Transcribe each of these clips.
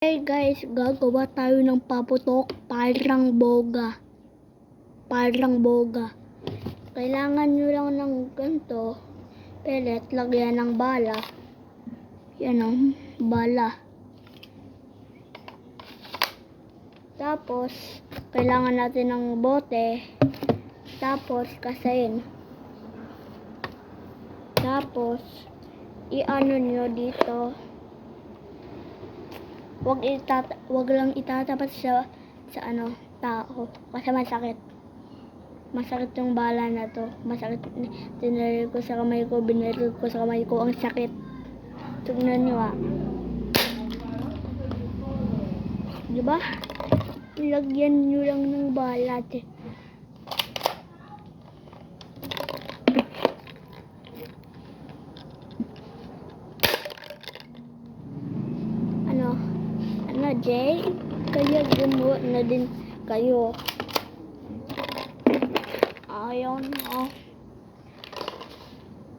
Hey guys, gagawa tayo ng paputok parang boga. Kailangan nyo lang ng ganito, pellet, lagyan ng bala. Yan ang bala. Tapos, kailangan natin ng bote. Tapos, kasayin. Tapos, i-ano nyo dito. Wag lang itatapat sa tao kasi masakit yung bala na to. Masakit. Binaril ko sa kamay ko, ang sakit. Tignan nyo diba? Ilagyan nyo lang ng bala Jay, kaya gumawa na din kayo. Ayaw na.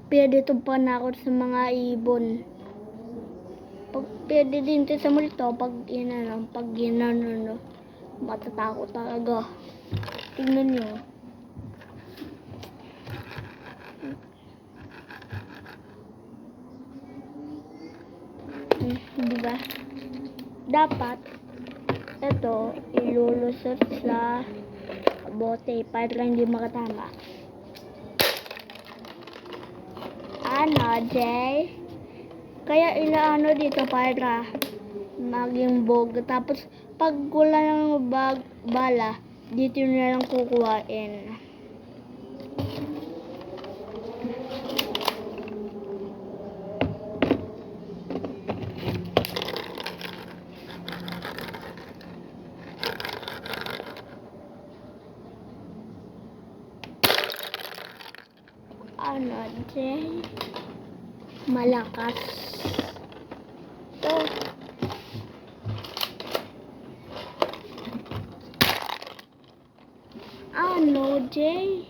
Pwede itong panakot sa mga ibon. Pwede din ito sa multo pag ginano, matatakot talaga. Tingnan nyo. Diba? Dapat ito ilulusot sa bote para hindi makatama. Jay? Kaya ilaano dito para maging bog. Tapos pag wala ng bala, dito na lang kukuhain. Jay? Malakas. Jay?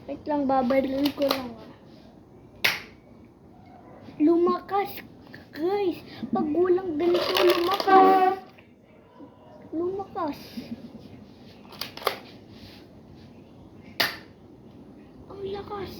Wait lang, babaril ko lang. Lumakas, guys. Pag walang ganito, lumakas. Ang lakas.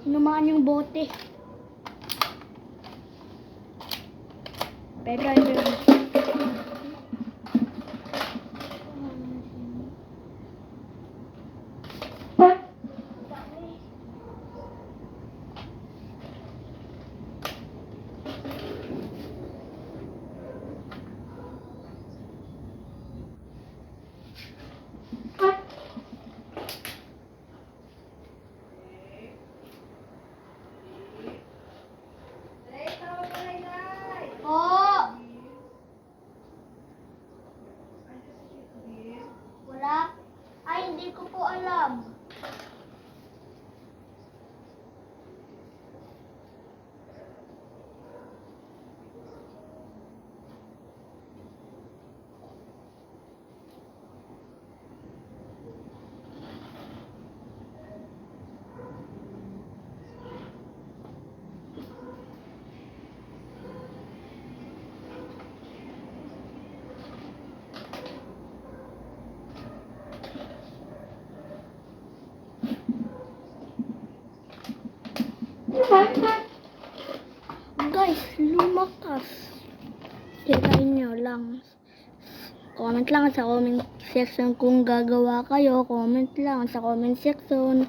Naman yung bote. Pero hindi ko po alam. Guys, lumakas. Kirain nyo lang. Comment lang sa comment section kung gagawa kayo. Comment lang sa comment section.